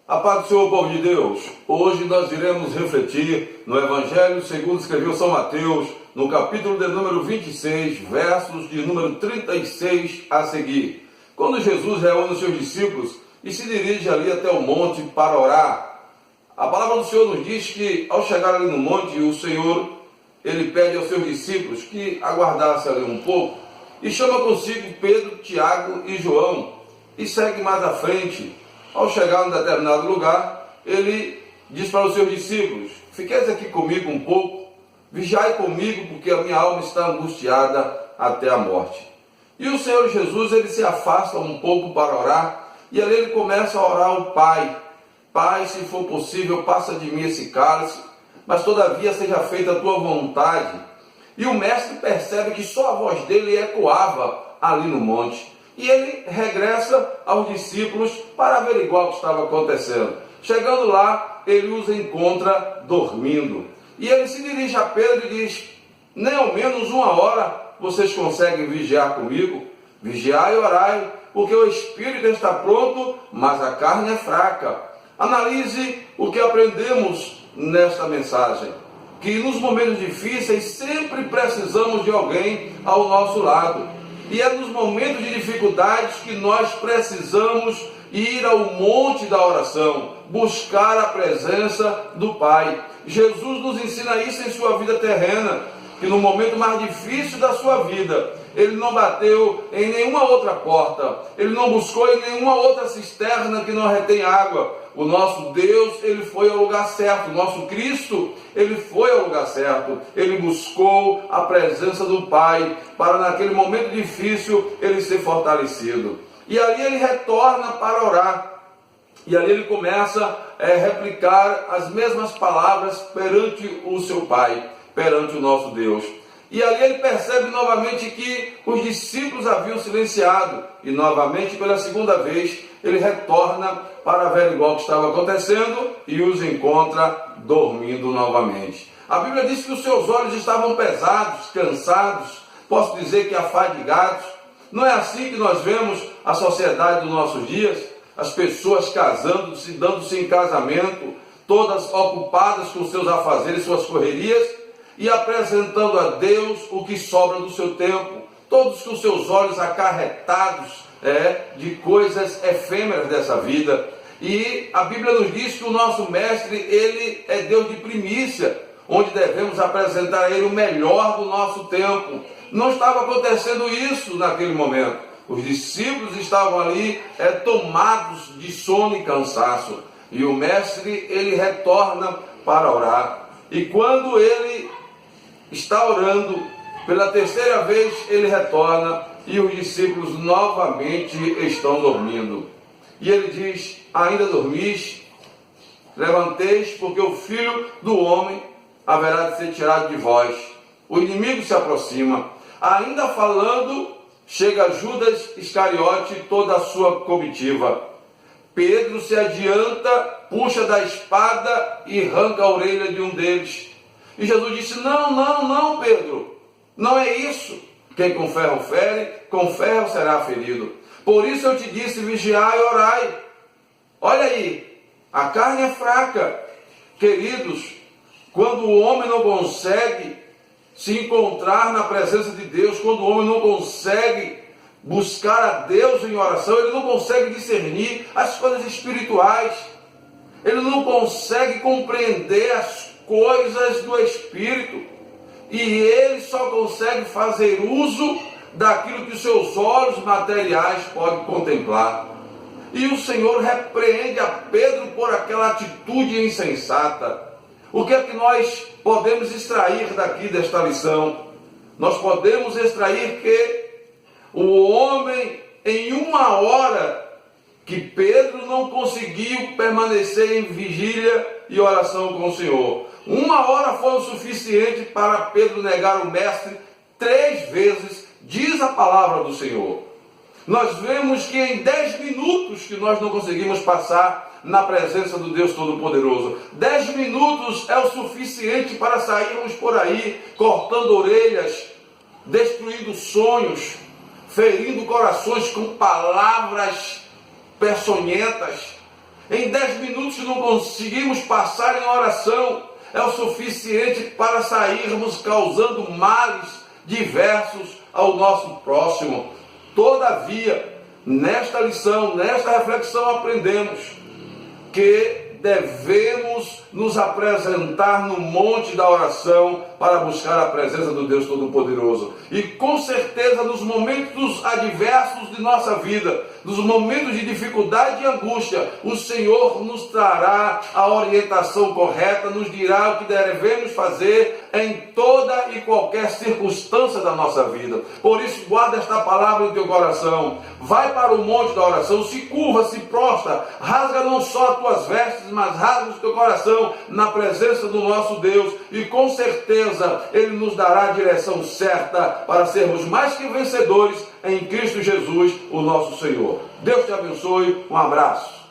A paz do Senhor, povo de Deus. Hoje nós iremos refletir no Evangelho segundo escreveu São Mateus, no capítulo de número 26, versos de número 36 a seguir. Quando Jesus reúne os seus discípulos e se dirige ali até o monte para orar, a palavra do Senhor nos diz que ao chegar ali no monte, o Senhor, ele pede aos seus discípulos que aguardassem ali um pouco e chama consigo Pedro, Tiago e João e segue mais à frente. Ao chegar em um determinado lugar, ele diz para os seus discípulos: fiqueis aqui comigo um pouco, vigiai comigo, porque a minha alma está angustiada até a morte. E o Senhor Jesus, ele se afasta um pouco para orar, e ali ele começa a orar ao Pai: Pai, se for possível, passa de mim esse cálice, mas todavia seja feita a tua vontade. E o mestre percebe que só a voz dele ecoava ali no monte. E ele regressa aos discípulos para averiguar o que estava acontecendo. Chegando lá, ele os encontra dormindo. E ele se dirige a Pedro e diz: nem ao menos uma hora vocês conseguem vigiar comigo? Vigiai e orai, porque o espírito está pronto, mas a carne é fraca. Analise o que aprendemos nesta mensagem. Que nos momentos difíceis sempre precisamos de alguém ao nosso lado. E é nos momentos de dificuldades que nós precisamos ir ao monte da oração, buscar a presença do Pai. Jesus nos ensina isso em sua vida terrena, que no momento mais difícil da sua vida, ele não bateu em nenhuma outra porta, ele não buscou em nenhuma outra cisterna que não retém água. O nosso Deus, ele foi ao lugar certo. O nosso Cristo, ele foi ao lugar certo. Ele buscou a presença do Pai para naquele momento difícil ele ser fortalecido. E ali ele retorna para orar. E ali ele começa a replicar as mesmas palavras perante o seu Pai, perante o nosso Deus. E ali ele percebe novamente que os discípulos haviam silenciado. E novamente, pela segunda vez, ele retorna para averiguar o que estava acontecendo e os encontra dormindo novamente. A Bíblia diz que os seus olhos estavam pesados, cansados, posso dizer que afadigados. Não é assim que nós vemos a sociedade dos nossos dias? As pessoas casando-se, dando-se em casamento, todas ocupadas com seus afazeres, suas correrias, e apresentando a Deus o que sobra do seu tempo, todos com seus olhos acarretados de coisas efêmeras dessa vida. E a Bíblia nos diz que o nosso mestre, ele é Deus de primícia, onde devemos apresentar a ele o melhor do nosso tempo. Não estava acontecendo isso naquele momento. Os discípulos estavam ali tomados de sono e cansaço. E o mestre, ele retorna para orar. E quando ele está orando, pela terceira vez ele retorna e os discípulos novamente estão dormindo. E ele diz: ainda dormis? Levanteis, porque o Filho do Homem haverá de ser tirado de vós. O inimigo se aproxima. Ainda falando, chega Judas Iscariote e toda a sua comitiva. Pedro se adianta, puxa da espada e arranca a orelha de um deles. E Jesus disse: não, Pedro, não é isso. Quem com ferro fere, com ferro será ferido. Por isso eu te disse: vigiai e orai. Olha aí, a carne é fraca. Queridos, quando o homem não consegue se encontrar na presença de Deus, quando o homem não consegue buscar a Deus em oração, ele não consegue discernir as coisas espirituais. Ele não consegue compreender as coisas do Espírito. E ele só consegue fazer uso daquilo que os seus olhos materiais podem contemplar. E o Senhor repreende a Pedro por aquela atitude insensata. O que é que nós podemos extrair daqui desta lição? Nós podemos extrair que o homem, em uma hora que Pedro não conseguiu permanecer em vigília e oração com o Senhor, uma hora foi o suficiente para Pedro negar o mestre 3 vezes, diz a palavra do Senhor. Nós vemos que em 10 minutos que nós não conseguimos passar na presença do Deus Todo-Poderoso. 10 minutos é o suficiente para sairmos por aí cortando orelhas, destruindo sonhos, ferindo corações com palavras peçonhentas. Em 10 minutos não conseguimos passar em oração, é o suficiente para sairmos causando males diversos ao nosso próximo. Todavia, nesta lição, nesta reflexão, aprendemos que devemos nos apresentar no monte da oração para buscar a presença do Deus Todo-Poderoso. E com certeza nos momentos adversos de nossa vida, nos momentos de dificuldade e angústia, o Senhor nos trará a orientação correta, nos dirá o que devemos fazer em toda e qualquer circunstância da nossa vida. Por isso, guarda esta palavra no teu coração. Vai para o monte da oração, se curva, se prostra, rasga não só as tuas vestes, mas rasga o teu coração na presença do nosso Deus, e com certeza Ele nos dará a direção certa para sermos mais que vencedores em Cristo Jesus, o nosso Senhor. Deus te abençoe, um abraço.